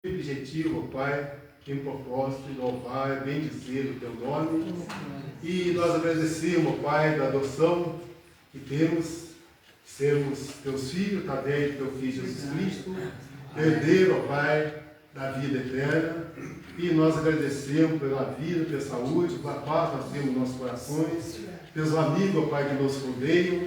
objetivo, Pai, em propósito, louvar, bendizer o Teu nome. E nós agradecemos, Pai, da adoção que temos, sermos Teus filhos, através do Teu Filho Jesus Cristo, herdeiro, Pai, da vida eterna. E nós agradecemos pela vida, pela saúde, pela paz que nós temos nos nossos corações, pelos amigos, Pai, que nos rodeiam,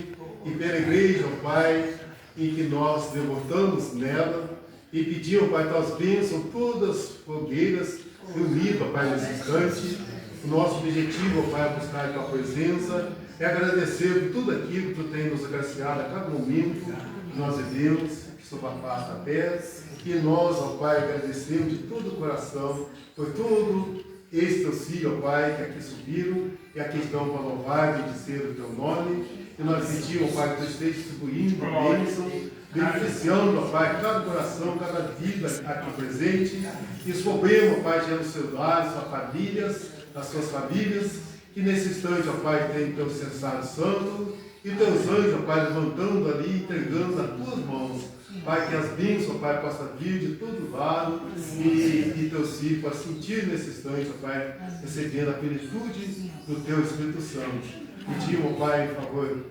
e pela igreja, Pai, em que nós devotamos nela, e pedimos, Pai, tuas bênçãos, todas as fogueiras reunidas, Pai, nesse instante. O nosso objetivo, Pai, é buscar a tua presença, é agradecer por tudo aquilo que tu tem nos agraciado a cada momento que nós vivemos sobre a face da terra. E nós, ó Pai, agradecemos de todo o coração por todo estes teus filhos, ó Pai, que aqui subiram e aqui estão para louvar e bendizer o teu nome. E nós pedimos, ó Pai, que tu esteja distribuindo bênçãos, beneficiando, ó Pai, cada coração, cada vida aqui presente. E escolhemos, ó Pai, diante dos seus lares, suas famílias, das suas famílias, que nesse instante, ó Pai, tem teu censário santo e teus anjos, ó Pai, levantando ali, entregando nas tuas mãos. Pai, que as bênçãos, Pai, possam vir de todo lado e teus filhos possam sentir nesse instante, ó Pai, recebendo a plenitude do teu Espírito Santo. Pedimos, ó Pai, por favor,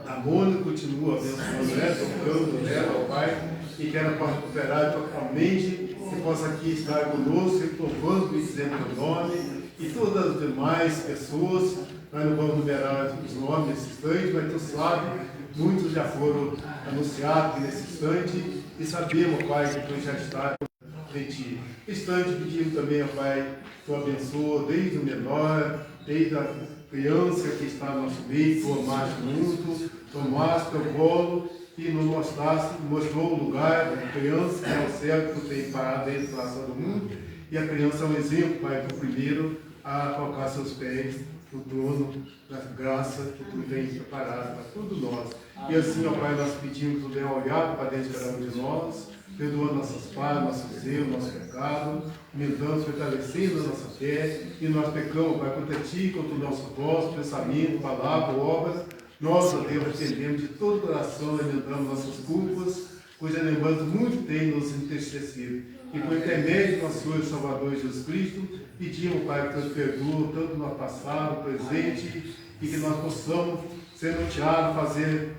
a Mônica continua abençoando ela, tocando nela, ó Pai, e que ela possa recuperar totalmente, que possa aqui estar conosco, louvando e dizendo o teu nome, e todas as demais pessoas. Nós não vamos numerar os nomes nesse instante, mas tu sabe, muitos já foram anunciados nesse instante, e sabemos, Pai, que tu já está em ti. Instante pedimos também, ó Pai, tu abençoa desde o menor, desde a criança que está no nosso meio, tu amaste muito, tomaste teu colo e nos mostrou o lugar da criança, que é o céu que tu tem parado dentro do coração do mundo, e a criança é um exemplo, Pai, do primeiro a colocar seus pés no trono da graça que tu tens preparado para todos nós. E assim, ó Pai, nós pedimos que tu tenha olhado para dentro de cada um de nós, perdoando nossas falhas, nossos erros, nosso pecado, aumentando, fortalecendo a nossa fé, e nós pecamos, Pai, contra ti, contra o nosso vosso pensamento, palavra, obras. Nós, ó Deus, arrependemos de todo o coração, lamentamos nossas culpas, cuja lembrança muito tem nos entristecido. E por intermédio do nosso Senhor e Salvador Jesus Cristo, pedimos, Pai, que nos perdoe tanto no passado, presente, e que nós possamos ser norteados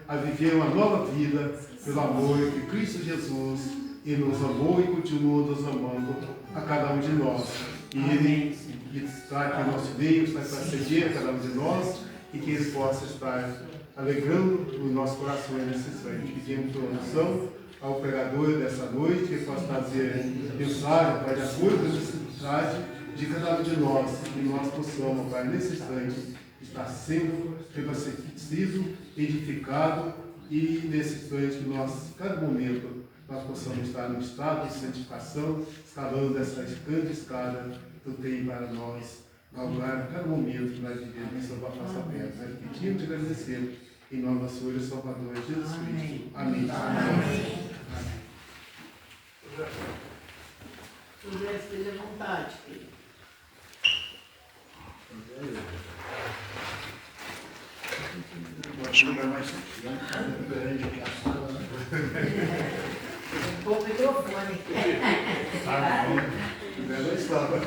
a viver uma nova vida pelo amor de Cristo Jesus, e nos amou e continua nos amando a cada um de nós. E Ele está aqui no nosso meio, está para seguir a cada um de nós, e que Ele possa estar alegrando os nossos corações nesse instante. Pedimos tua oração ao pregador dessa noite, que possa trazer mensagem, Pai, de acordo com a necessidade de cada um de nós, que nós possamos, Pai, nesse instante, estar sendo sido edificado, e nesse instante que nós, cada momento, nós possamos estar no estado de santificação, escalando essa grande escada que tu tem para nós, galgar cada momento que nós vivemos sobre a face aberta. Nós pedimos e agradecemos em nome do Senhor e Salvador Jesus Cristo. Amém. Amém. Esteja à vontade, filho. Acho que é mais grande que a sala, né? Com o microfone. Ah, não. Ela estava.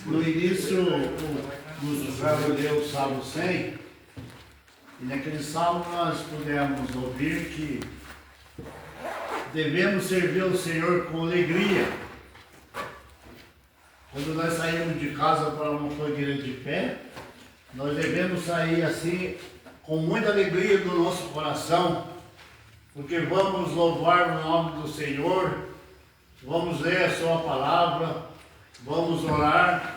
No início, o José leu o Salmo 100, e naquele salmo nós pudemos ouvir que devemos servir ao Senhor com alegria. Quando nós saímos de casa para uma fogueira de pé, nós devemos sair assim, com muita alegria do nosso coração, porque vamos louvar o nome do Senhor, vamos ler a sua palavra, vamos orar,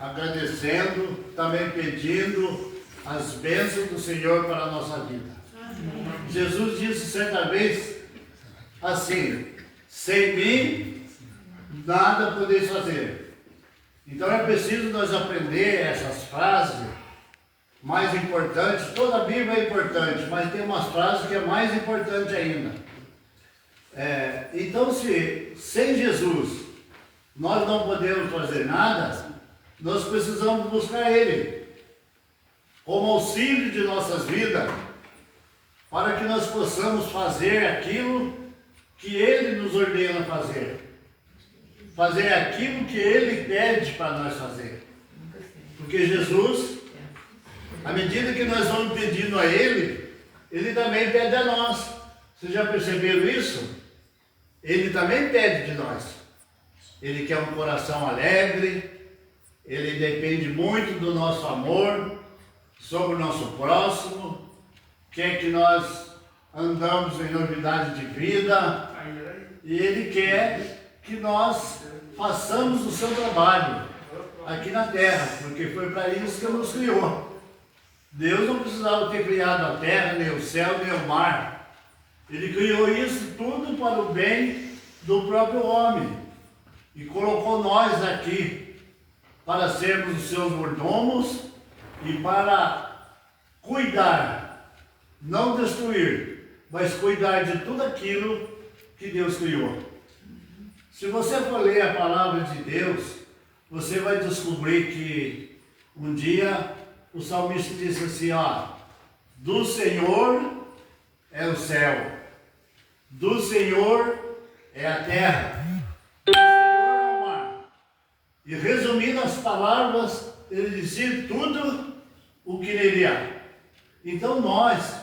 agradecendo, também pedindo as bênçãos do Senhor para a nossa vida. Amém. Jesus disse certa vez assim: sem mim nada podeis fazer. Então é preciso nós aprender essas frases mais importantes. Toda a Bíblia é importante, mas tem umas frases que é mais importante ainda. Então, se sem Jesus nós não podemos fazer nada, nós precisamos buscar Ele como auxílio de nossas vidas, para que nós possamos fazer aquilo que Ele nos ordena fazer. Fazer aquilo que Ele pede para nós fazer. Porque Jesus, à medida que nós vamos pedindo a Ele, Ele também pede a nós. Vocês já perceberam isso? Ele também pede de nós. Ele quer um coração alegre, Ele depende muito do nosso amor sobre o nosso próximo, quer que nós andamos em novidade de vida, e Ele quer que nós façamos o seu trabalho aqui na terra, porque foi para isso que Ele nos criou. Deus não precisava ter criado a terra, nem o céu, nem o mar. Ele criou isso tudo para o bem do próprio homem e colocou nós aqui para sermos os seus mordomos e para cuidar, não destruir, mas cuidar de tudo aquilo que Deus criou. Se você for ler a palavra de Deus, você vai descobrir que um dia o salmista disse assim, ó, do Senhor é o céu, do Senhor é a terra, do Senhor é o mar. E resumindo as palavras, ele dizia tudo o que nele há. Então nós,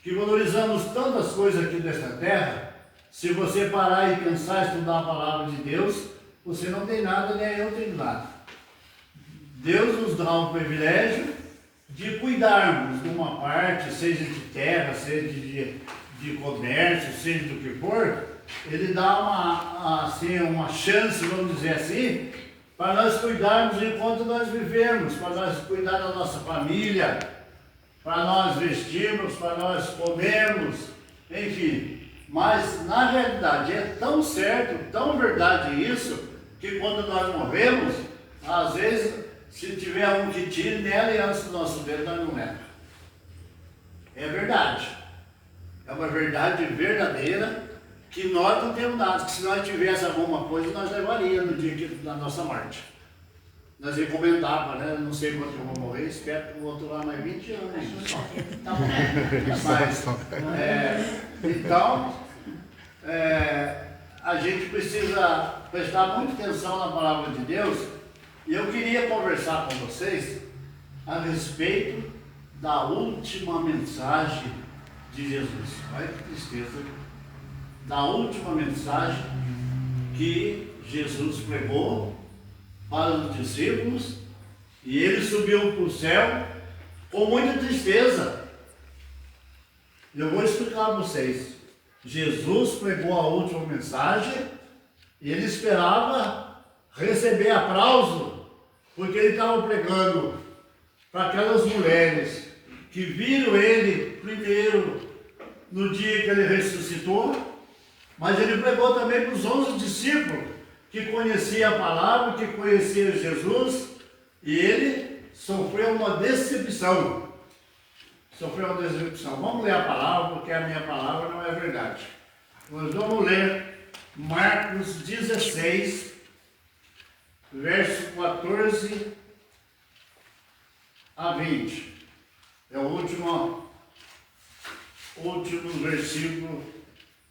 que valorizamos tantas coisas aqui desta terra, se você parar e pensar em estudar a palavra de Deus, você não tem nada, nem eu tenho nada. Deus nos dá um privilégio de cuidarmos de uma parte, seja de terra, seja de comércio, seja do que for. Ele dá uma chance, vamos dizer assim, para nós cuidarmos enquanto nós vivemos, para nós cuidar da nossa família, para nós vestirmos, para nós comermos, enfim. Mas na realidade é tão certo, tão verdade isso, que quando nós morremos, às vezes, se tiver um que tire nela e antes do nosso dedo, nós não leva. É verdade. É uma verdade verdadeira, que nós não temos nada, que se nós tivéssemos alguma coisa, nós levaríamos no dia da nossa morte. Nós recomendávamos, né? Não sei quando eu vou morrer, espero que eu vou durar mais 20 anos ainda só. Mas, então, a gente precisa prestar muita atenção na palavra de Deus, e eu queria conversar com vocês a respeito da última mensagem de Jesus. Olha que tristeza. Da última mensagem que Jesus pregou para os discípulos, e ele subiu para o céu com muita tristeza. Eu vou explicar para vocês. Jesus pregou a última mensagem e ele esperava receber aplauso, porque ele estava pregando para aquelas mulheres que viram ele primeiro no dia que ele ressuscitou, mas ele pregou também para os 11 discípulos que conheciam a palavra, que conheciam Jesus, e ele sofreu uma decepção. Vamos ler a palavra, porque a minha palavra não é verdade. Nós vamos ler Marcos 16, verso 14 a 20. É o último versículo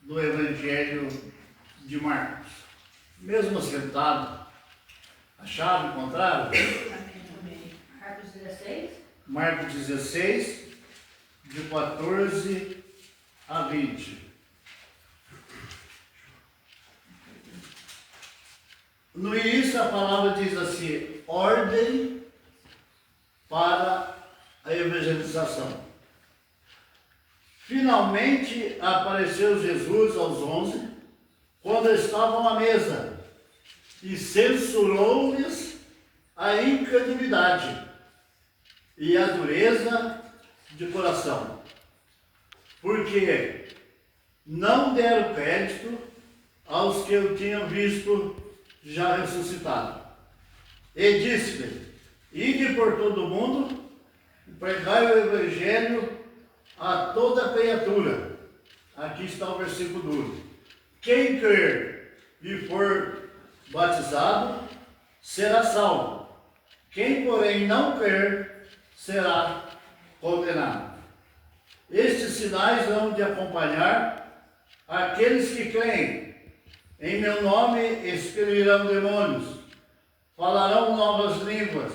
do Evangelho de Marcos. Mesmo sentado, acharam, encontraram? Marcos 16. Marcos 16, de 14 a 20. No início a palavra diz assim, ordem para a evangelização. Finalmente apareceu Jesus aos 11, quando estavam à mesa, e censurou-lhes a incredulidade e a dureza de coração, porque não deram crédito aos que eu tinha visto já ressuscitado. E disse-lhe, ide por todo o mundo, pregai o Evangelho a toda criatura. Aqui está o versículo duro. Quem crer e for batizado será salvo, Quem, porém, não crer, será condenado. Estes sinais hão de acompanhar aqueles que creem. Em meu nome expelirão demônios, falarão novas línguas,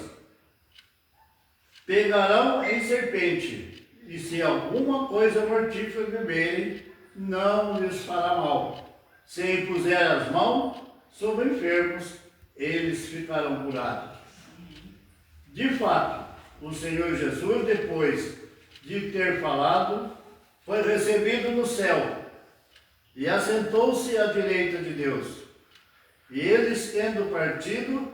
pegarão em serpente, e se alguma coisa mortífera beberem, não lhes fará mal. Se impuser as mãos sobre enfermos, eles ficarão curados. De fato, o Senhor Jesus, depois de ter falado, foi recebido no céu e assentou-se à direita de Deus. E eles, tendo partido,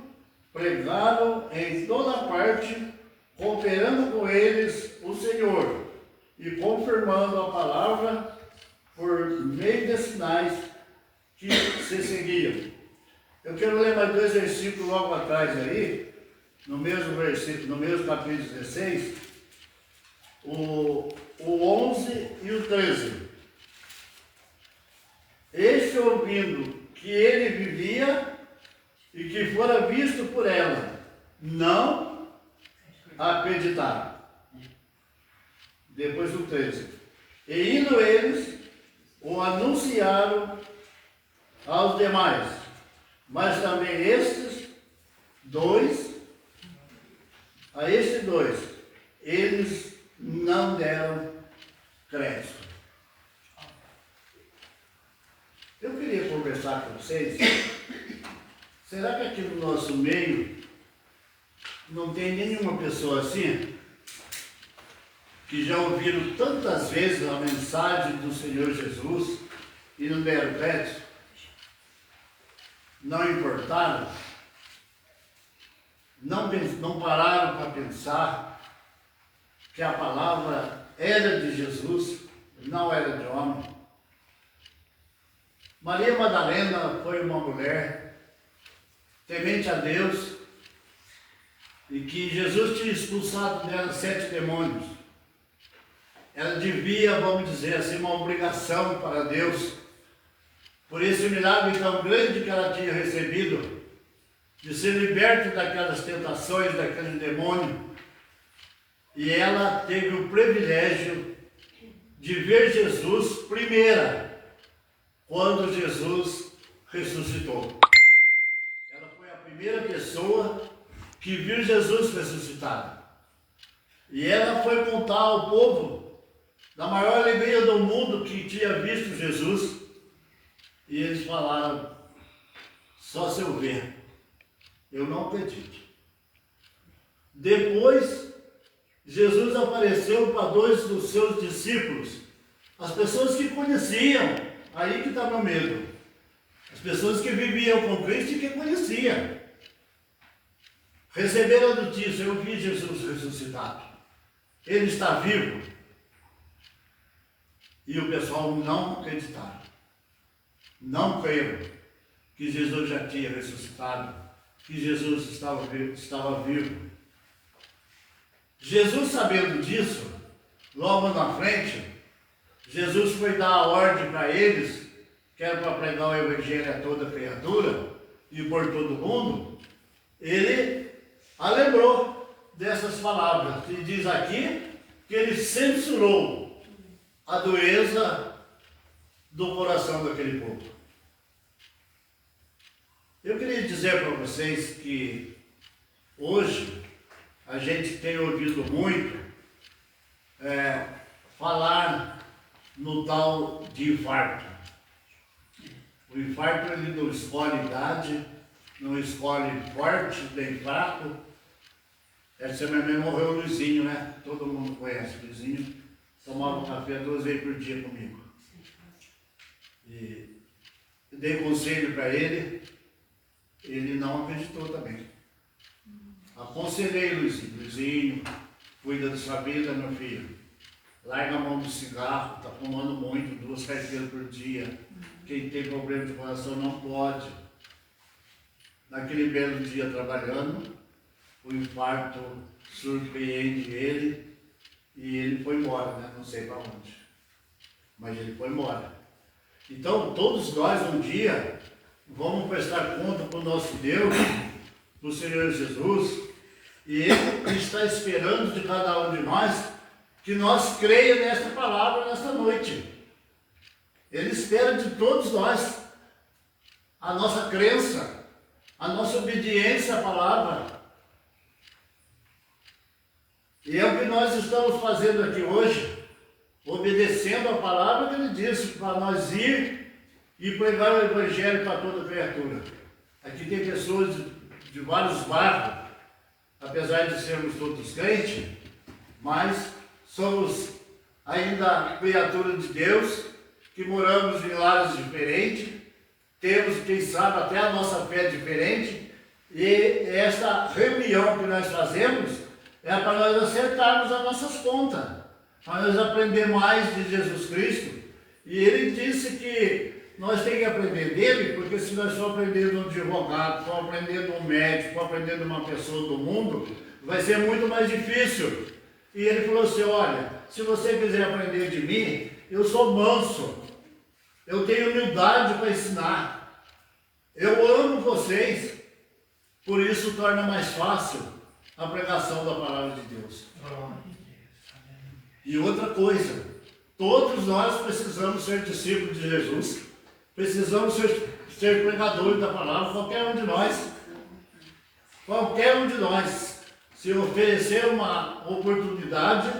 pregaram em toda parte, cooperando com eles o Senhor e confirmando a palavra por meio de sinais que se seguiam. Eu quero ler mais 2 versículos logo atrás aí, no mesmo versículo, no mesmo capítulo 16, o 11 e o 13. Este, ouvindo que ele vivia e que fora visto por ela, não acreditaram. Depois o 13. E indo eles, o anunciaram aos demais, mas também a estes dois, eles não deram crédito. Eu queria conversar com vocês. Será que aqui no nosso meio não tem nenhuma pessoa assim? Que já ouviram tantas vezes a mensagem do Senhor Jesus e não deram crédito? Não importaram? Não pararam para pensar que a palavra era de Jesus, não era de homem? Maria Madalena foi uma mulher temente a Deus e que Jesus tinha expulsado dela 7 demônios. Ela devia, vamos dizer assim, uma obrigação para Deus, por esse milagre tão grande que ela tinha recebido, de ser liberta daquelas tentações, daquele demônio. E ela teve o privilégio de ver Jesus primeira, quando Jesus ressuscitou. Ela foi a primeira pessoa que viu Jesus ressuscitado. E ela foi contar ao povo da maior alegria do mundo que tinha visto Jesus. E eles falaram: só se eu ver, eu não acredito. Depois, Jesus apareceu para 2 dos seus discípulos, as pessoas que conheciam, aí que estava o medo, as pessoas que viviam com Cristo e que conheciam. Receberam a notícia: eu vi Jesus ressuscitado, ele está vivo. E o pessoal não acreditaram, não creram que Jesus já tinha ressuscitado, que Jesus estava vivo. Jesus, sabendo disso, logo na frente, Jesus foi dar a ordem para eles, que era para pregar o evangelho a toda criatura e por todo mundo. Ele a lembrou dessas palavras e diz aqui que ele censurou a dureza do coração daquele povo. Eu queria dizer para vocês que hoje a gente tem ouvido muito falar no tal de infarto. O infarto, ele não escolhe idade, não escolhe forte nem fraco. Essa semana morreu o Luizinho, né? Todo mundo conhece o Luizinho. Tomava café 2 vezes por dia comigo. E dei conselho para ele, ele não acreditou também. Aconselhei o Luizinho: Luizinho, cuida da sua vida, meu filho. Larga a mão do cigarro, está fumando muito, 2 carteiras por dia. Quem tem problema de coração não pode. Naquele belo dia trabalhando, o infarto surpreende ele e ele foi embora, né? Não sei para onde, mas ele foi embora. Então todos nós um dia vamos prestar conta para o nosso Deus, para o Senhor Jesus, E Ele está esperando de cada um de nós que nós creia nesta palavra nesta noite. Ele espera de todos nós a nossa crença, a nossa obediência à palavra. E é o que nós estamos fazendo aqui hoje, obedecendo a palavra que Ele disse para nós ir e pregar o Evangelho para toda criatura. Aqui tem pessoas de vários bairros, apesar de sermos todos crentes, mas somos ainda criaturas de Deus, que moramos em lares diferentes, temos, quem sabe, até a nossa fé diferente, e esta reunião que nós fazemos é para nós acertarmos as nossas contas, para nós aprender mais de Jesus Cristo. E Ele disse que nós temos que aprender dele, porque se nós for aprender de um advogado, for aprender de um médico, for aprender de uma pessoa do mundo, vai ser muito mais difícil. E Ele falou assim, olha, se você quiser aprender de mim, eu sou manso, eu tenho humildade para ensinar, eu amo vocês, por isso torna mais fácil a pregação da palavra de Deus. E outra coisa, todos nós precisamos ser discípulos de Jesus, precisamos ser pregadores da palavra, qualquer um de nós. Qualquer um de nós, se oferecer uma oportunidade,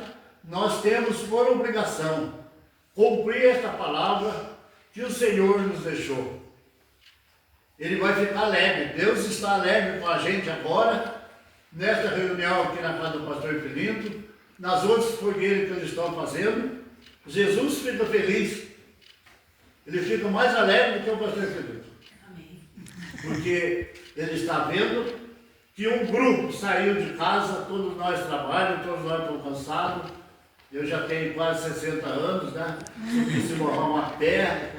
nós temos por obrigação cumprir esta palavra que o Senhor nos deixou. Ele vai ficar alegre, Deus está alegre com a gente agora, nesta reunião aqui na casa do pastor Filinto, nas outras fogueiras que eles estão fazendo. Jesus fica feliz, ele fica mais alegre do que o pastor Filinto. Porque ele está vendo que um grupo saiu de casa, todos nós trabalhamos, todos nós estamos cansados. Eu já tenho quase 60 anos, né? Subi esse morrão a pé,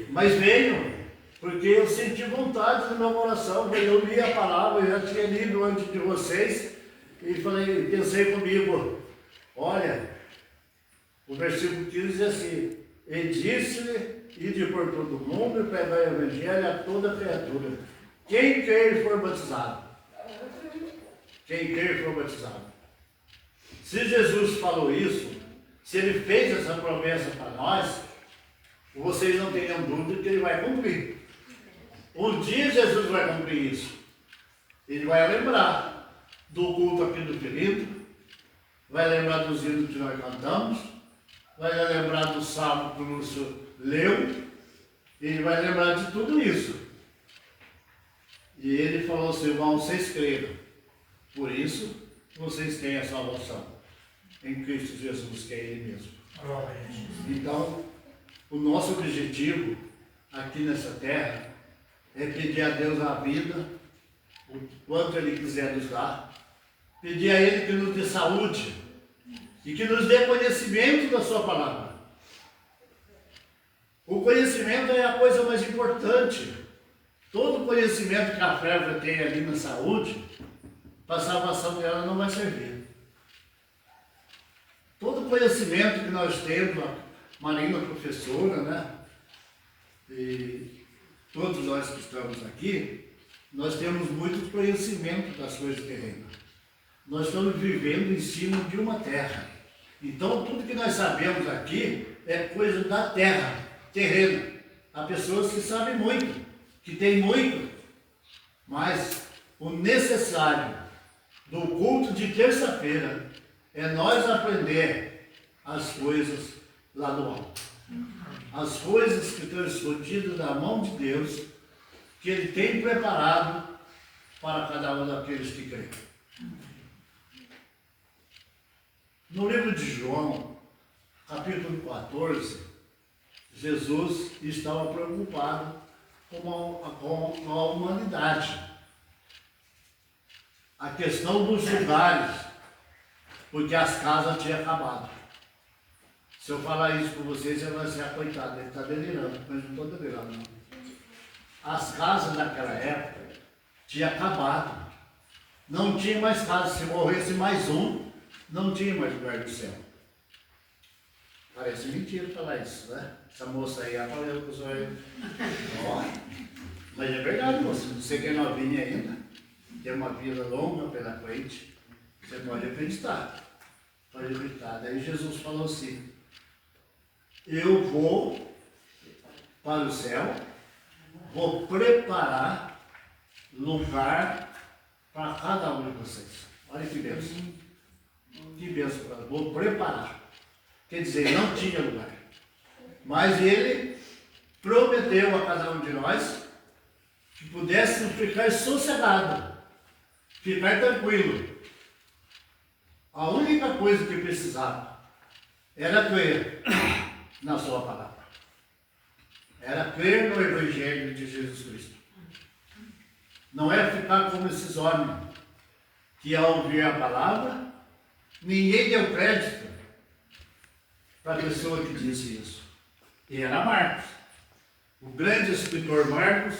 mas venho, porque eu senti vontade no meu coração. Eu li a palavra, eu já tinha lido antes de vocês, e pensei comigo, olha, o versículo 15 diz assim, e disse-lhe, ide por todo mundo e pregar o Evangelho a toda criatura. Quem crer for batizado. Quem crer for batizado. Se Jesus falou isso, se Ele fez essa promessa para nós, vocês não tenham dúvida que Ele vai cumprir. Um dia Jesus vai cumprir isso. Ele vai lembrar do culto aqui do Filinto, vai lembrar dos hinos que nós cantamos, vai lembrar do salmo que o Lúcio leu, ele vai lembrar de tudo isso. E ele falou assim, irmão, vocês creram, por isso vocês têm a salvação em Cristo Jesus, que é Ele mesmo. Então, o nosso objetivo aqui nessa terra é pedir a Deus a vida, o quanto Ele quiser nos dar, pedir a Ele que nos dê saúde e que nos dê conhecimento da Sua palavra. O conhecimento é a coisa mais importante. Todo conhecimento que a ferva tem ali na saúde, para a salvação dela não vai servir. Todo conhecimento que nós temos, a Marina professora, né? E todos nós que estamos aqui, nós temos muito conhecimento das coisas terrenas. Nós estamos vivendo em cima de uma terra. Então, tudo que nós sabemos aqui é coisa da terra, terrena. Há pessoas que sabem muito, que têm muito, mas o necessário do culto de terça-feira é nós aprender as coisas lá do alto. As coisas que estão escondidas na mão de Deus, que Ele tem preparado para cada um daqueles que creem. No livro de João, capítulo 14, Jesus estava preocupado com a humanidade. A questão dos lugares, porque as casas tinham acabado. Se eu falar isso com vocês, você vai ser coitado, ele está delirando, mas não estou delirando não. As casas naquela época tinham acabado. Não tinha mais casa, se morresse mais um, não tinha mais lugar do céu. Parece mentira falar isso, né? Essa moça aí falou com o senhor. Mas é verdade, moça. Você que é novinha ainda. tem uma vida longa pela frente, você pode acreditar. Pode acreditar. Daí Jesus falou assim: eu vou para o céu, vou preparar lugar para cada um de vocês. Olha que bênção. Que bênção. Vou preparar. Quer dizer, não tinha lugar. Mas ele prometeu a cada um de nós que pudéssemos ficar sossegado, ficar tranquilo. A única coisa que precisava era crer na sua palavra. Era crer no Evangelho de Jesus Cristo. Não era ficar como esses homens que, ao ouvir a palavra, ninguém deu crédito para a pessoa que disse isso. E era Marcos, o grande escritor Marcos,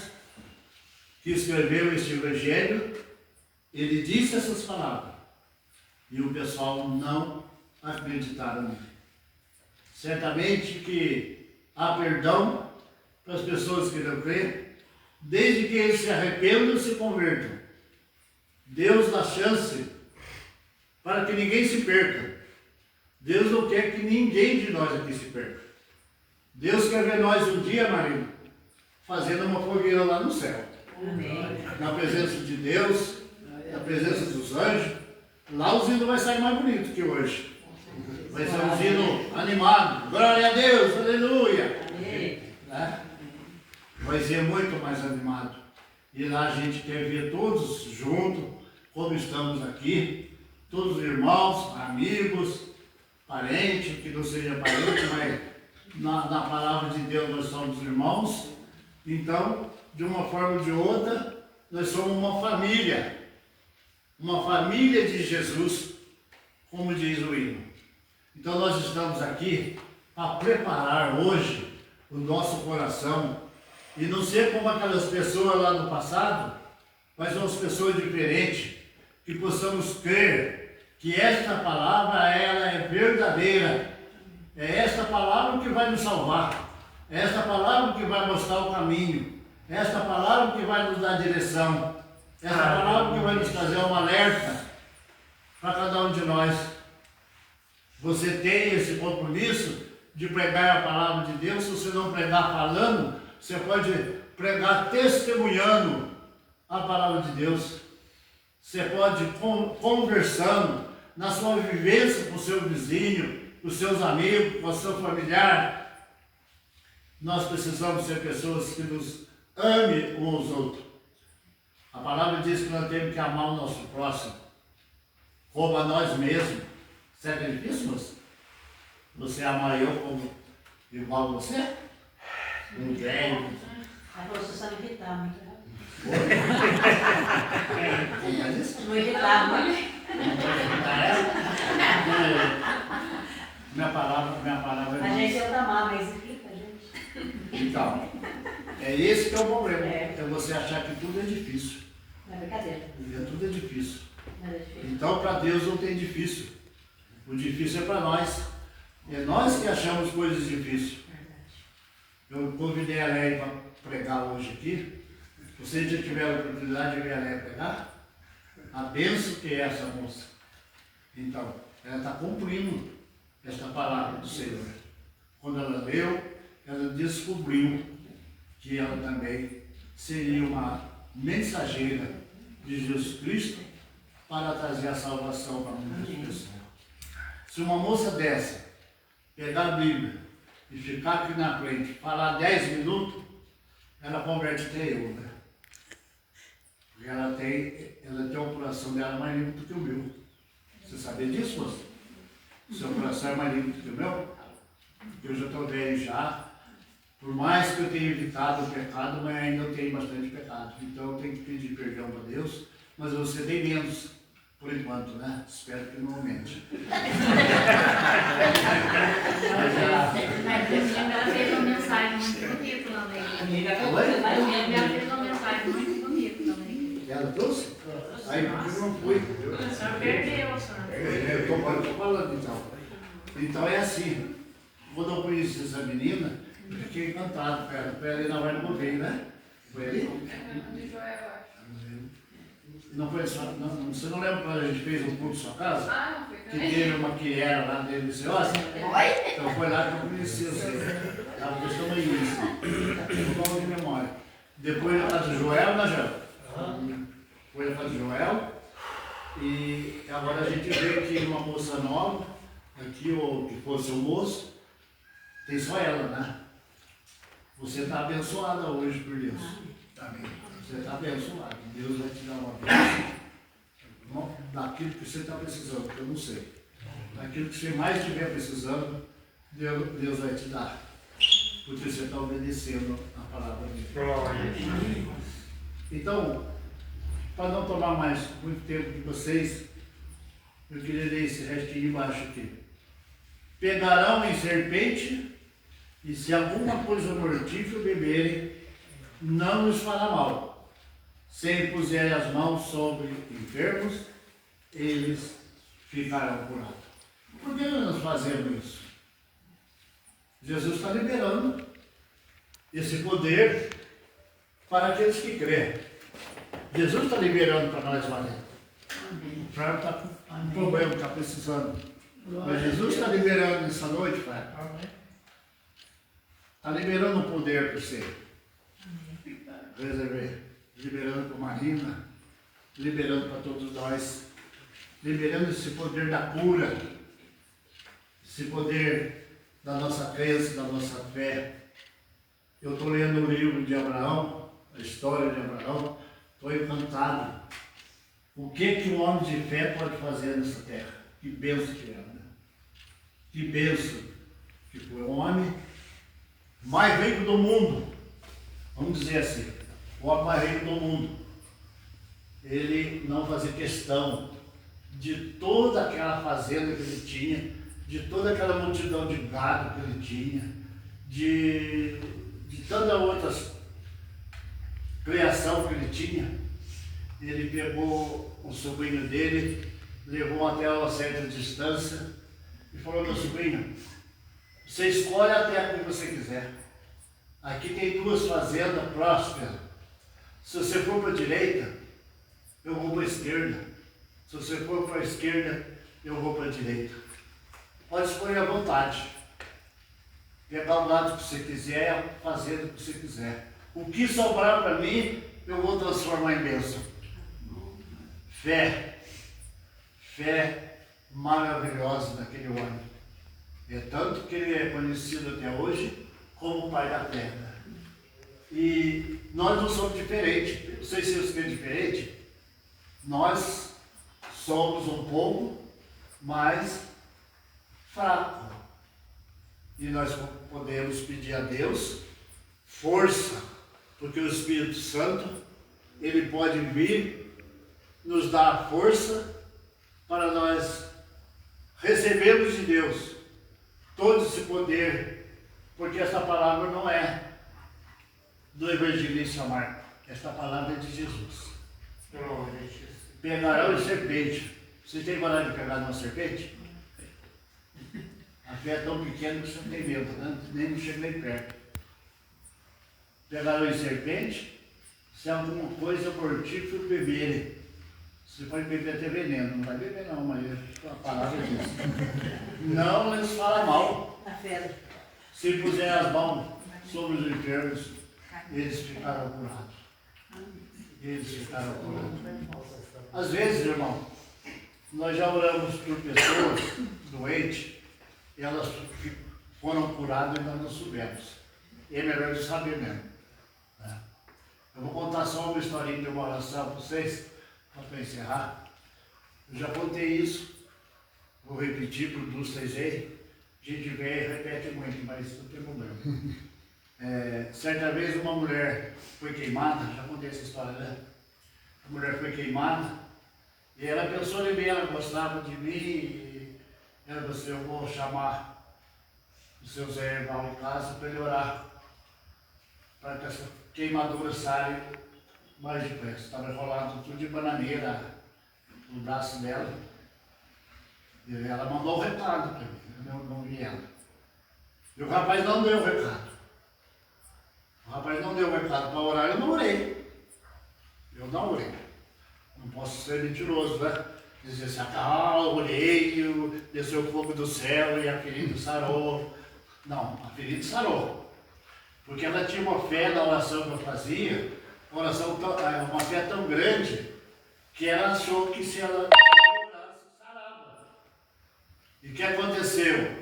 que escreveu este Evangelho. Ele disse essas palavras e o pessoal não acreditaram nele. Certamente que há perdão para as pessoas que não creem, desde que eles se arrependam e se convertam. Deus dá chance para que ninguém se perca. Deus não quer que ninguém de nós aqui se perca. Deus quer ver nós um dia, Maria, fazendo uma fogueira lá no céu. Amém. Na presença de Deus, na presença dos anjos. Lá o hino vai sair mais bonito que hoje. Vai ser um hino animado. Glória a Deus, aleluia. Amém. Né? Vai ser muito mais animado. E lá a gente quer ver todos juntos, como estamos aqui. Todos os irmãos, amigos, parentes, que não seja parente, mas na palavra de Deus nós somos irmãos. Então, de uma forma ou de outra, nós somos uma família de Jesus, como diz o hino. Então nós estamos aqui para preparar hoje o nosso coração e não ser como aquelas pessoas lá no passado, mas umas pessoas diferentes, que possamos crer que esta palavra ela é verdadeira, é esta palavra que vai nos salvar, é esta palavra que vai mostrar o caminho, é esta palavra que vai nos dar direção, é esta palavra que vai nos trazer um alerta para cada um de nós. Você tem esse compromisso de pregar a palavra de Deus. Se você não pregar falando, você pode pregar testemunhando a palavra de Deus. Você pode conversando na sua vivência com o seu vizinho, com os seus amigos, com o seu familiar. Nós precisamos ser pessoas que nos amem uns aos outros. A palavra diz que nós temos que amar o nosso próximo como a nós mesmos. Será difícil, moço? Você amar eu como igual a você? Um velho. A você sabe irritar muito, né? Como faz isso? Não irritar muito. Minha palavra A é gente é outra má, mas irrita a gente. Então, é esse que é o problema. É. É você achar que tudo é difícil. Não é brincadeira. Tudo é difícil. Mas é difícil. Então, para Deus não tem difícil. O difícil é para nós. É nós que achamos coisas difíceis. Eu convidei a Leia para pregar hoje aqui. Vocês já tiveram a oportunidade de ver a Leia pregar? A bênção que é essa moça. Então, ela está cumprindo esta palavra do Senhor. Quando ela leu, ela descobriu que ela também seria uma mensageira de Jesus Cristo para trazer a salvação para muitas pessoas. Se uma moça dessa pegar a Bíblia e ficar aqui na frente, falar 10 minutos, ela converte até eu, né? Porque ela tem o coração dela mais limpo do que o meu. Você sabia disso, moça? O seu coração é mais limpo do que o meu? Eu já estou velho já. Por mais que eu tenha evitado o pecado, mas ainda eu tenho bastante pecado. Então eu tenho que pedir perdão para Deus, mas você tem menos, por enquanto, né? Espero que não aumente. Mas domingo ela fez uma mensagem muito bonita lá na igreja. Amiga, Oi? vai Domingo ver. ela fez uma mensagem muito bonita lá na igreja. Ela trouxe? Aí eu não fui. O senhor perdeu, senhor. Eu estou falando então. Então é assim. Quando eu conheci essa menina, eu fiquei encantado com ela. Foi ali na hora do veio, né? Foi ali? Não foi só, você não lembra quando a gente fez um culto em sua casa? Ah, não foi Que também. teve uma que era lá deliciosa? Oi? Então foi lá que eu conheci você. Estava desse tamanho isso. Tô falando de memória. Depois na casa de Joel, né, Joel? Foi na casa de Joel. E agora a gente vê aqui uma moça nova, aqui, ou que fosse o moço, tem só ela, né? Você está abençoada hoje por Deus. Amém. Você está abençoado. Deus vai te dar uma bênção daquilo que você está precisando, que eu não sei. Daquilo que você mais estiver precisando, Deus vai te dar. Porque você está obedecendo a palavra dele. Então, para não tomar mais muito tempo de vocês, eu queria ler esse restinho embaixo aqui. Pegarão em serpente, e se alguma coisa mortífera beberem, não nos fará mal. Se puserem as mãos sobre enfermos, eles ficarão curados. Por que nós fazemos isso? Jesus está liberando esse poder para aqueles que creem. Jesus está liberando para nós, Valente. O Flávio está com um problema, está precisando. Mas Jesus está liberando nessa noite, Flávio. Está liberando o poder para você. Liberando para Marina, liberando para todos nós, liberando esse poder da cura, esse poder da nossa crença, da nossa fé. Eu estou lendo o livro de Abraão, a história de Abraão, estou encantado. O que um homem de fé pode fazer nessa terra? Que bênção que é, né? Que bênção que foi o homem mais rico do mundo, vamos dizer assim, o homem mais rico do mundo. Ele não fazia questão de toda aquela fazenda que ele tinha, de toda aquela multidão de gado que ele tinha, de tantas outras criação que ele tinha. Ele pegou o sobrinho dele, levou até uma certa distância e falou: meu sobrinho, você escolhe a terra que você quiser. Aqui tem 2 fazendas prósperas. Se você for para a direita, eu vou para a esquerda. Se você for para a esquerda, eu vou para a direita. Pode escolher à vontade. Pegar o lado que você quiser, a fazenda que você quiser. O que sobrar para mim, eu vou transformar em bênção. Fé. Fé maravilhosa daquele homem. É tanto que ele é conhecido até hoje como o pai da terra. E nós não somos diferentes. Vocês sabem o que é diferente? Nós somos um povo mais fraco. E nós podemos pedir a Deus força, porque o Espírito Santo, ele pode vir nos dar força para nós recebermos de Deus todo esse poder, porque essa palavra não é do evangelista Marcos, esta palavra é de Jesus. Pegarão em serpente. Você tem coragem de pegar numa serpente? A fé é tão pequena que você não tem medo, né? Nem não chega nem perto. Pegarão em serpente, se alguma coisa mortífera beberem. Você pode beber até veneno, não vai beber não, mas a palavra é isso. Não lhes fala mal. Na fé. Se puser as mãos sobre os enfermos, eles ficarão curados. Eles ficarão curados. Às vezes, irmão, nós já oramos por pessoas doentes, e elas foram curadas e nós não soubemos. E é melhor de saber mesmo. Né? Eu vou contar só uma historinha de uma oração para vocês, para encerrar. Eu já contei isso, vou repetir para os 3 vezes. A gente vê e repete muito, mas não tem problema. Certa vez uma mulher foi queimada, já contei essa história, né? A mulher foi queimada e ela pensou em mim, ela gostava de mim e ela disse: eu vou chamar o seu Zé Herval em casa para ele orar, para que essa queimadura saia mais depressa. Estava enrolado tudo de bananeira no braço dela. E ela mandou o recado para mim, eu não vi ela. E o rapaz não deu o recado. O rapaz não deu o recado para orar, eu não orei. Eu não orei. Não posso ser mentiroso, né? Dizer assim, orei, desceu o fogo do céu e a ferida sarou. Não, a ferida sarou. Porque ela tinha uma fé na oração que eu fazia, uma fé tão grande, que ela achou que se ela orasse, sarava. E o que aconteceu?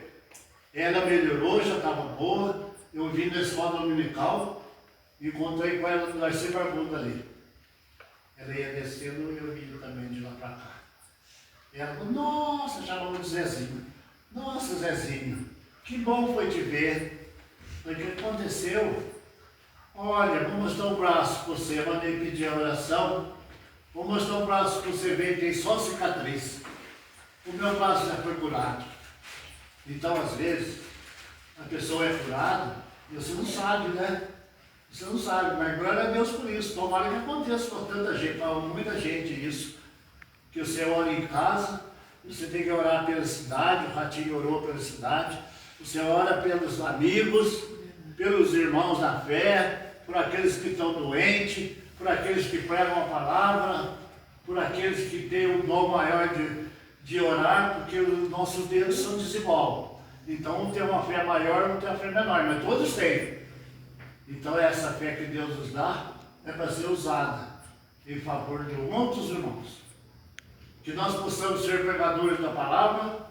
Ela melhorou, já estava boa. Eu vim na escola dominical, encontrei com ela no Narciso Barbudo ali. Ela ia descendo e eu vim também de lá para cá. E ela falou, nossa, chamamos de Zezinho. Nossa, Zezinho, que bom foi te ver. O que aconteceu? Olha, vou mostrar o braço para você. Eu mandei pedir a oração. Vou mostrar o braço para você ver, tem só cicatriz. O meu braço já foi curado. Então, às vezes, a pessoa é curada e você não sabe, né? Você não sabe, mas glória a Deus por isso. Tomara que aconteça com tanta gente, para muita gente isso. Que você ora em casa, você tem que orar pela cidade, o Ratinho orou pela cidade. Você ora pelos amigos, pelos irmãos da fé, por aqueles que estão doentes, por aqueles que pregam a palavra, por aqueles que têm o dom maior de orar, porque os nossos dedos são desiguais. Então, um tem uma fé maior, um tem uma fé menor, mas todos têm. Então, essa fé que Deus nos dá é para ser usada em favor de outros irmãos. Que nós possamos ser pregadores da palavra,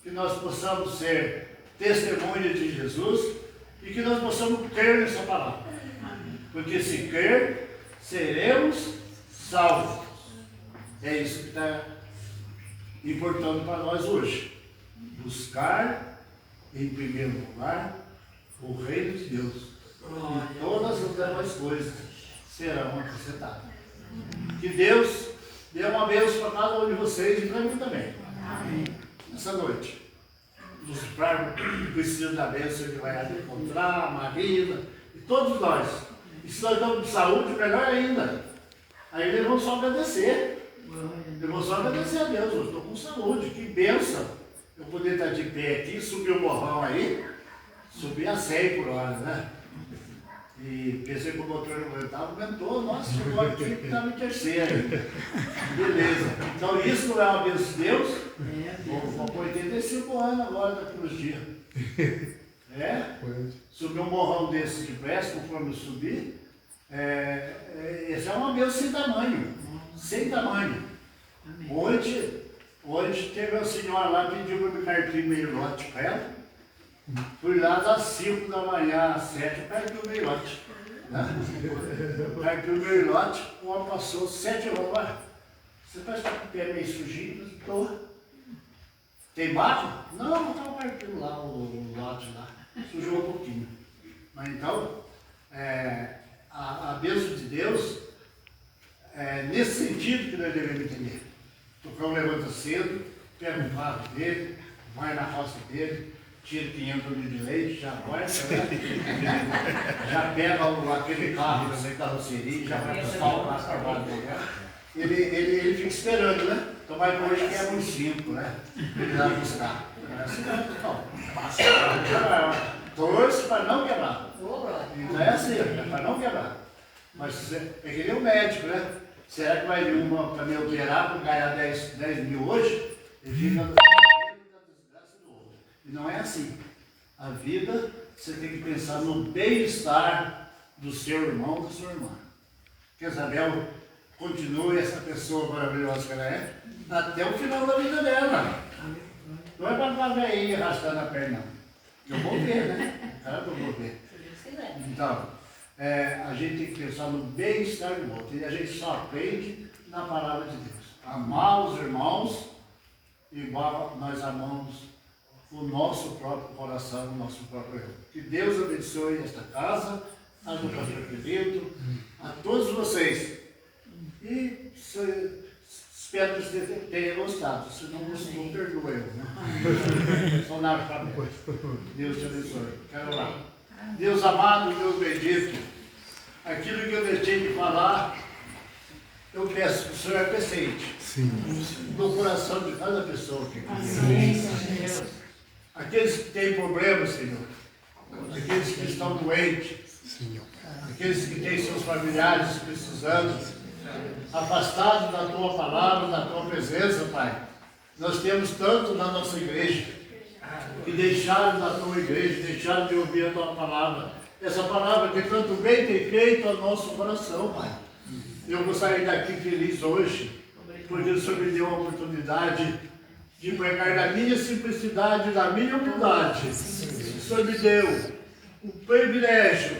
que nós possamos ser testemunhas de Jesus e que nós possamos crer nessa palavra. Porque se crer, seremos salvos. É isso que está importando para nós hoje. Buscar, em primeiro lugar, o reino de Deus. E todas as demais coisas serão acrescentadas. Que Deus dê uma bênção para cada um de vocês e para mim também. Amém. Nessa noite. Os fracos precisam da bênção que vai encontrar, a Marina e todos nós. E se nós estamos de saúde, melhor ainda. Aí eles vão só agradecer. Eu vou só agradecer a Deus. Eu estou com saúde. Que bênção eu poder estar de pé aqui, subir o morrão aí, subir a 100 por hora, né? E pensei que o motor não aguentava, aguentou, nossa, chegou aqui que estava em terceiro. Beleza. Então isso não é uma bênção de Deus? Vou com 85 anos agora, daqui uns dias. Subir um morrão desse de pés, conforme eu subir, essa é uma bênção sem tamanho. Sem tamanho. Hoje teve uma senhora lá que pediu para me carpir meio lote para ela. Fui lá das 5 da manhã às 7, eu carpi o meio lote. Carpi o meio lote, o homem passou 7 horas. Você parece que está com o pé meio sujinho? Estou. Tem barro? Não, eu estava carpindo lá o lote lá. Sujou um pouquinho. Mas então, a bênção de Deus é nesse sentido que nós devemos entender. O cão levanta cedo, pega um vaso dele, vai na roça dele, tira 500 litros de leite, já vai, já pega aquele carro, essa carroceria, já vai buscar o carro trabalho dele. Ele fica esperando, né? Então vai hoje que é uns 5, né? Ele vai buscar. Torce para não quebrar. Então é assim, é para não quebrar. Mas é que nem o médico, né? Será que vai vir uma para me operar para ganhar 10 mil hoje? Ele fica desgraça do outro. E não é assim. A vida, você tem que pensar no bem-estar do seu irmão, da sua irmã. Que a Isabel continue essa pessoa maravilhosa que ela é, até o final da vida dela. Não é para ficar velhinha arrastando a perna, não. Eu vou ver, né? Claro que eu vou ver. Então, a gente tem que pensar no bem-estar do outro. E a gente só aprende na palavra de Deus. Amar os irmãos igual nós amamos o nosso próprio coração, o nosso próprio eu. Que Deus abençoe esta casa, a do pastor querido, a todos vocês. E espero que você tenha gostado. Se não gostou, perdoa eu. Né? Sou analfabeto. Deus te abençoe. Quero lá. Deus amado, Deus bendito, aquilo que eu deixei de falar, eu peço que o Senhor acrescente no coração de cada pessoa que aqui. Aqueles que têm problemas, Senhor, aqueles que estão doentes, aqueles que têm seus familiares precisando, Afastados da tua palavra, da tua presença, Pai. Nós temos tanto na nossa igreja que deixaram da tua igreja, deixaram de ouvir a tua palavra. Essa palavra que tanto bem tem feito ao nosso coração, Pai. Eu vou sair daqui feliz hoje, porque o Senhor me deu a oportunidade de pregar da minha simplicidade, da minha humildade. O Senhor me deu o privilégio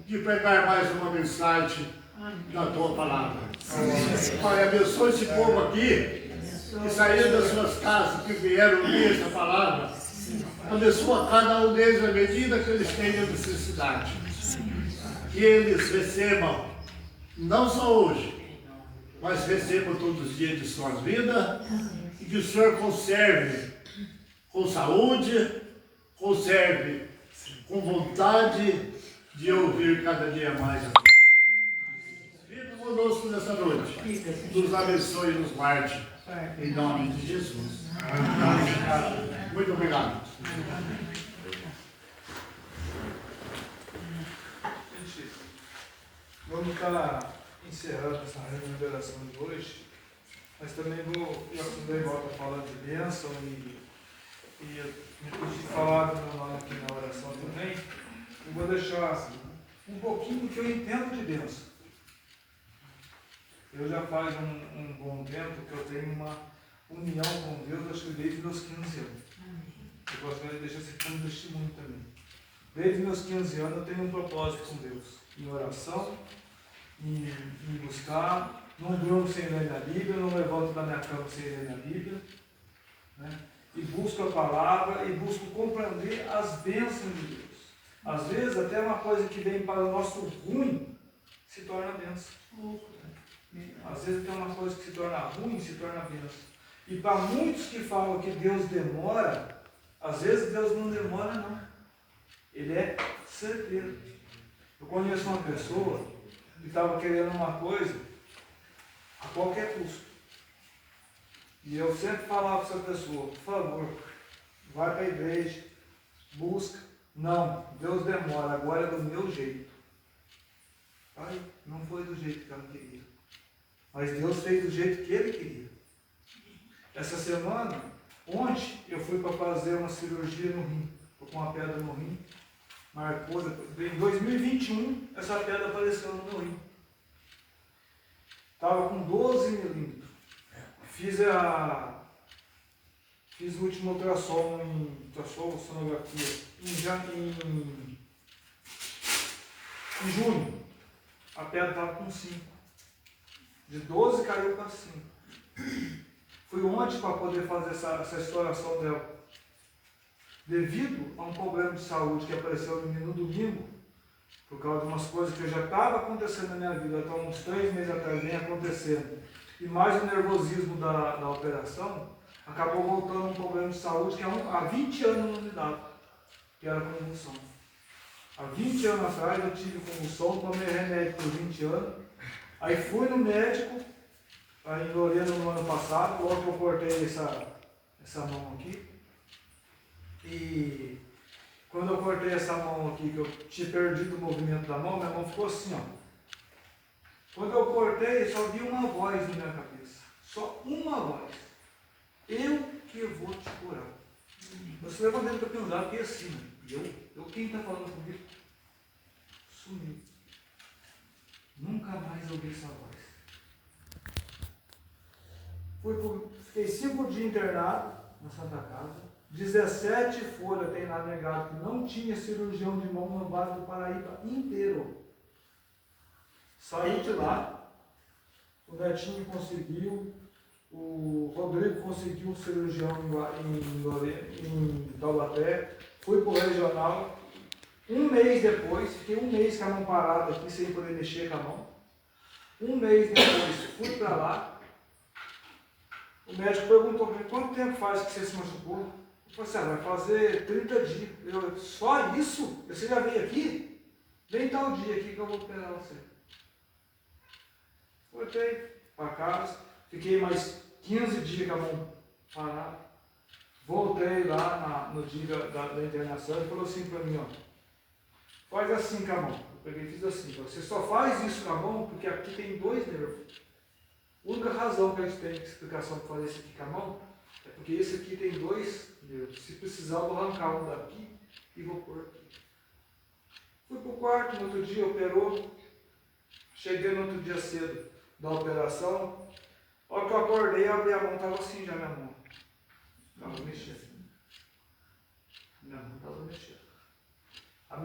de pregar mais uma mensagem da tua palavra. Pai, abençoe esse povo aqui, que saíram das suas casas, que vieram ouvir essa palavra. Abençoa cada um deles à medida que eles tenham necessidade. Que eles recebam, não só hoje, mas recebam todos os dias de suas vidas. E que o Senhor conserve com saúde, conserve com vontade de ouvir cada dia mais a palavra. Fique conosco nessa noite. Nos abençoe e nos guarde. Em nome de Jesus. Amém. Muito obrigado. Gente, vamos estar encerrando essa reunião de oração de hoje, mas também vou aprender volta a falar de bênção e me pude falar do meu nome aqui na oração também. Eu vou deixar um pouquinho do que eu entendo de bênção. Eu já faz um bom tempo que eu tenho uma união com Deus, acho que desde meus 15 anos. Eu gostaria de deixar esse como testemunho também. Desde meus 15 anos eu tenho um propósito com Deus. Em oração, em buscar. Não durmo sem ler na Bíblia, não levanto da minha cama sem ler na Bíblia. Né? E busco a palavra e busco compreender as bênçãos de Deus. Às vezes até uma coisa que vem para o nosso ruim se torna bênção. Às vezes até uma coisa que se torna ruim se torna bênção. E para muitos que falam que Deus demora, às vezes Deus não demora não. Ele é certeiro. Eu conheço uma pessoa que estava querendo uma coisa a qualquer custo. E eu sempre falava para essa pessoa, por favor, vai para a igreja, busca. Não, Deus demora, agora é do meu jeito. Ai, não foi do jeito que ela queria. Mas Deus fez do jeito que Ele queria. Essa semana, ontem, eu fui para fazer uma cirurgia no rim. Estou com uma pedra no rim. Marcou, em 2021, essa pedra apareceu no meu rim. Estava com 12 milímetros. Fiz o último ultrassom sonografia em junho. A pedra estava com 5. De 12 caiu para 5. Fui ontem para poder fazer essa exploração dela. Devido a um problema de saúde que apareceu no domingo, por causa de umas coisas que já estava acontecendo na minha vida, então uns 3 meses atrás vem acontecendo, e mais o nervosismo da operação, acabou voltando um problema de saúde que há 20 anos não me dava, que era convulsão. Há 20 anos atrás eu tive convulsão, tomei remédio por 20 anos, aí fui no médico, em Lorena no ano passado, logo que eu cortei essa mão aqui, e quando eu cortei essa mão aqui, que eu tinha perdido o movimento da mão, minha mão ficou assim, ó. Quando eu cortei, só vi uma voz na minha cabeça. Só uma voz. Eu que vou te curar. Eu se levantei do capim, fiquei assim. Eu quem está falando comigo? Sumiu. Nunca mais ouvi essa voz. Fiquei 5 dias internado na Santa Casa. 17 folhas tem lá negado que não tinha cirurgião de mão no Vale do Paraíba inteiro. Saí de lá, o Netinho conseguiu, o Rodrigo conseguiu um cirurgião em Taubaté, fui para o regional. Um mês depois, fiquei um mês com a mão parada aqui, sem poder mexer com a mão. Um mês depois, fui para lá. O médico perguntou para mim, quanto tempo faz que você se machucou? Eu falei assim, vai fazer 30 dias. Eu, só isso? Você já veio aqui? Vem tal dia aqui que eu vou operar você. Voltei para casa, fiquei mais 15 dias com a mão parada. Voltei lá no dia da internação e falou assim para mim, ó, faz assim com a mão. peguei e fiz assim, você só faz isso com a mão porque aqui tem 2 nervos. A única razão que a gente tem explicação para fazer isso aqui com a mão é porque esse aqui tem 2 nervos. Se precisar, eu vou arrancar um daqui e vou pôr aqui. Fui para o quarto, no outro dia operou. Cheguei no outro dia cedo da operação. A hora que eu acordei, eu abri a mão, estava assim já minha mão. Estava mexendo. Minha mão estava mexendo. A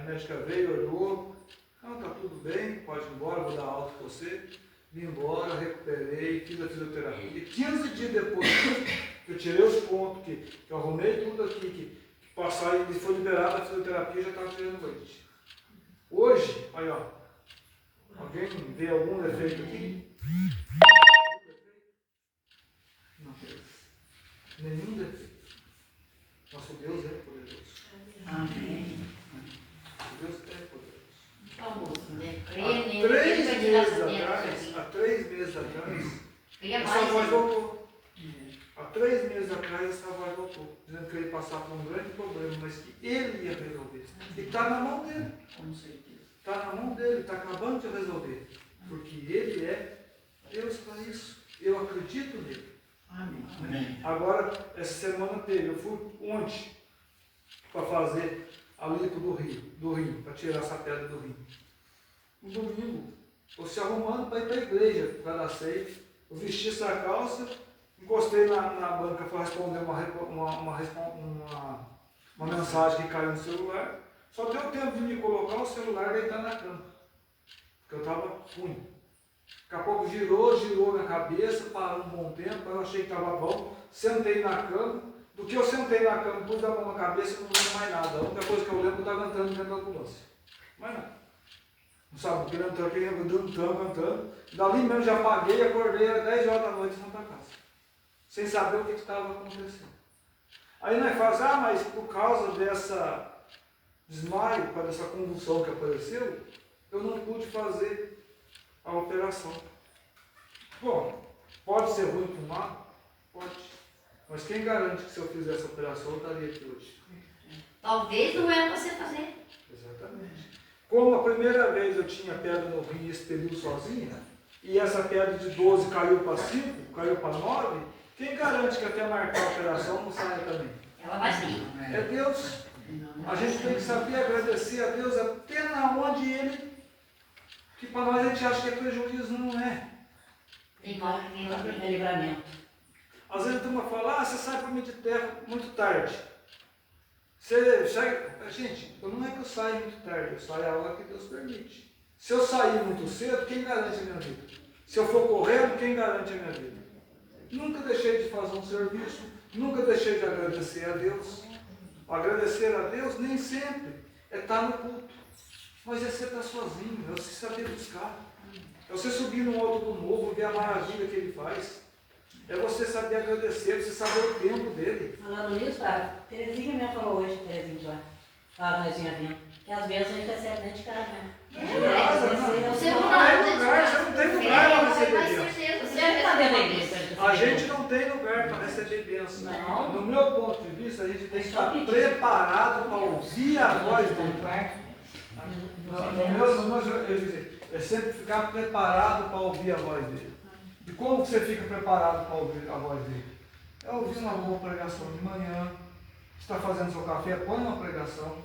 médica veio, olhou. Não, está tudo bem, pode ir embora, vou dar alta com você. Vim embora, recuperei, fiz a fisioterapia. E 15 dias depois, eu tirei os pontos, que eu arrumei tudo aqui, que passar e foi liberado a fisioterapia, já estava tirando leite. Hoje, aí ó, alguém vê algum defeito aqui? Não tem. Nenhum defeito. Nosso Deus é poderoso. Amém. Deus é poderoso. Vamos, né? Há 3 meses atrás, Cria essa mais, voz hein? voltou. Há 3 meses atrás, essa voz voltou, dizendo que ele ia passar por um grande problema, mas que ele ia resolver. E está na mão dele. Com certeza. Está na mão dele, está acabando de resolver. Porque ele é Deus para isso. Eu acredito nele. Amém. Amém. Agora, essa semana teve, eu fui ontem para fazer a lipo do rim, para tirar essa pedra do rim. No domingo, eu se arrumando para ir para a igreja, para dar ceia. Eu vesti essa calça, encostei na banca para responder uma mensagem que caiu no celular. Só deu tempo de me colocar o celular e deitar na cama. Porque eu estava ruim. Daqui a pouco girou na cabeça, parou um bom tempo, eu achei que estava bom. Sentei na cama. Do que eu sentei na cama, pus a mão na cabeça, não lembro mais nada. A única coisa que eu lembro é que eu estava entrando dentro da ambulância. Mais nada. Não sabe, porque entrou aqui, cantando. Dali mesmo já apaguei, acordei, era 10 horas da noite, fui para casa. Sem saber o que estava acontecendo. Aí nós falamos, mas por causa dessa desmaio, por causa dessa convulsão que apareceu, eu não pude fazer a operação. Bom, pode ser ruim fumar? Pode. Mas quem garante que se eu fizer essa operação eu estaria aqui hoje? Talvez não era você fazer. Exatamente. Como a primeira vez eu tinha pedra no rim e expeliu sozinha, e essa pedra de 12 caiu para 5, caiu para 9, quem garante que até marcar a operação não saia também? Ela vai sim. É Deus. A gente tem que saber agradecer a Deus até na onde Ele, que para nós a gente acha que é prejuízo, não é. Tem hora que tem livramento. Às vezes a turma fala, você sai para mim de terra muito tarde. Você sai... Gente, não é que eu saia muito tarde, eu saio a hora que Deus permite. Se eu sair muito cedo, quem garante a minha vida? Se eu for correndo, quem garante a minha vida? Nunca deixei de fazer um serviço, nunca deixei de agradecer a Deus. Agradecer a Deus nem sempre é estar no culto, mas é você estar sozinho, é você saber buscar. É você subir no alto do morro, ver a maravilha que Ele faz. É você saber agradecer, você saber o tempo dele. Falando nisso, a Terezinha me falou hoje, Terezinha lá, nós vinha vindo, que às vezes a gente recebe dentro de casa, né? Você Não não tem lugar, você não tem lugar para receber Deus. certeza. Você está vendo a igreja? A gente não tem lugar para receber bênção. Não. No meu ponto de vista, a gente tem que Só estar pedir. preparado para ouvir a voz dele. É sempre ficar preparado para ouvir a voz dele. E como você fica preparado para ouvir a voz dele? É ouvir uma boa pregação de manhã. Está fazendo seu café, põe uma pregação.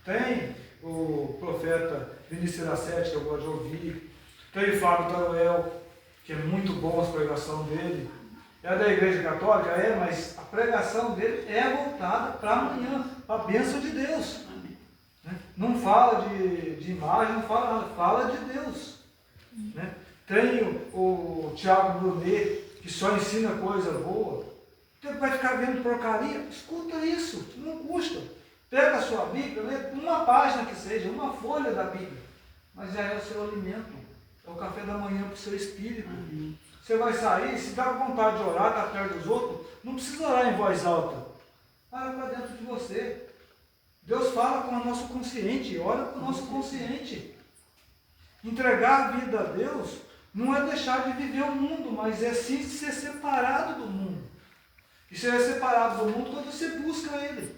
Tem o profeta Vinícius Iracete, que eu gosto de ouvir. Tem o Fábio Taruel, que é muito bom a pregação dele. É da Igreja Católica? É, mas a pregação dele é voltada para amanhã, para a bênção de Deus. Não fala de imagem, não fala nada, fala de Deus. Né? Tem o Tiago Brunet, que só ensina coisa boa. Você vai ficar vendo porcaria? Escuta isso, não custa. Pega a sua Bíblia, lê uma página que seja, uma folha da Bíblia. Mas já é o seu alimento, é o café da manhã para o seu espírito. Você vai sair, se dá vontade de orar, está perto dos outros, não precisa orar em voz alta. Olha para dentro de você. Deus fala com o nosso consciente, ora com o nosso consciente. Entregar a vida a Deus não é deixar de viver o mundo, mas é sim ser separado do mundo. E ser separado do mundo quando você busca Ele.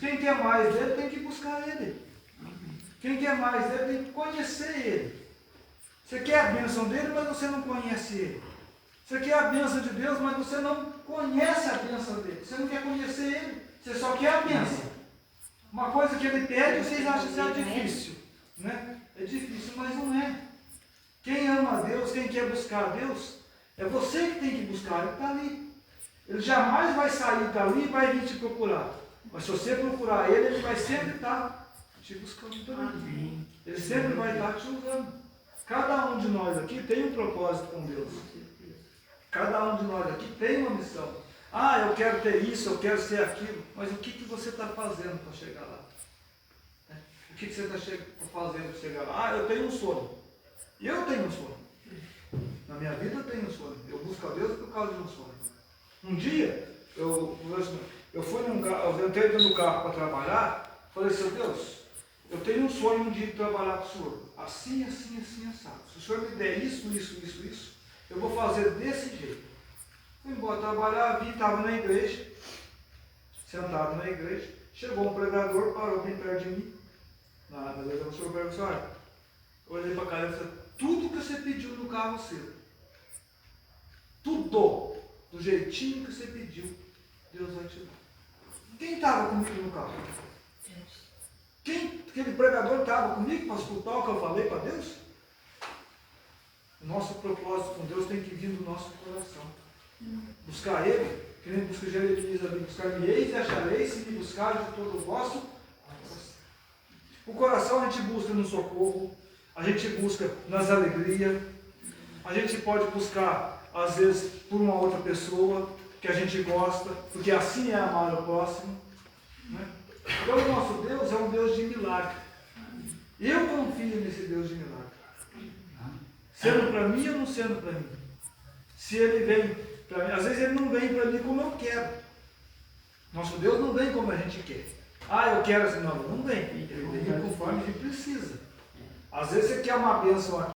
Quem quer mais dele tem que buscar Ele. Quem quer mais dele tem que conhecer ele. Você quer a bênção dele, mas você não conhece ele. Você quer a bênção de Deus, mas você não conhece a bênção dele. Você não quer conhecer ele, você só quer a bênção. Uma coisa que ele pede, vocês acham que é difícil. Né? É difícil, mas não é. Quem ama a Deus, quem quer buscar a Deus, é você que tem que buscar, ele está ali. Ele jamais vai sair dali e vai vir te procurar. Mas se você procurar ele, ele vai sempre estar te buscando também. Ele sempre vai estar te usando. Cada um de nós aqui tem um propósito com Deus. Cada um de nós aqui tem uma missão. Ah, eu quero ter isso, eu quero ser aquilo. Mas o que você está fazendo para chegar lá? O que você está fazendo para chegar lá? Ah, eu tenho um sonho. E eu tenho um sonho. Na minha vida eu tenho um sonho. Eu busco a Deus por causa de um sonho. Um dia, eu fui num carro, eu entrei dentro do carro para trabalhar, falei, Seu Deus, eu tenho um sonho um dia de trabalhar com o Senhor. Assim, assim, assim, assado. Se o Senhor me der isso, eu vou fazer desse jeito. Fui embora trabalhar, vi, estava na igreja, sentado na igreja, chegou um pregador, parou bem perto de mim. Na igreja do Senhor perguntou, olha, eu olhei para a cara e falei, tudo que você pediu no carro seu, tudo, do jeitinho que você pediu, Deus vai te dar. Quem estava comigo no carro? Aquele pregador estava comigo para escutar o que eu falei para Deus? O nosso propósito com Deus tem que vir do nosso coração. Buscar Ele, que nem busca Jeremias ali, buscar-me eis e achareis, se me buscar de todo o vosso coração. O coração a gente busca no socorro, a gente busca nas alegrias, a gente pode buscar, às vezes, por uma outra pessoa que a gente gosta, porque assim é amar o próximo. Né? Então o nosso Deus é um Deus de milagre. Eu confio nesse Deus de milagre. Sendo para mim ou não sendo para mim. Se ele vem para mim, às vezes ele não vem para mim como eu quero. Nosso Deus não vem como a gente quer. Ah, eu quero assim, não vem. Ele vem conforme ele precisa. Às vezes você quer uma bênção aqui.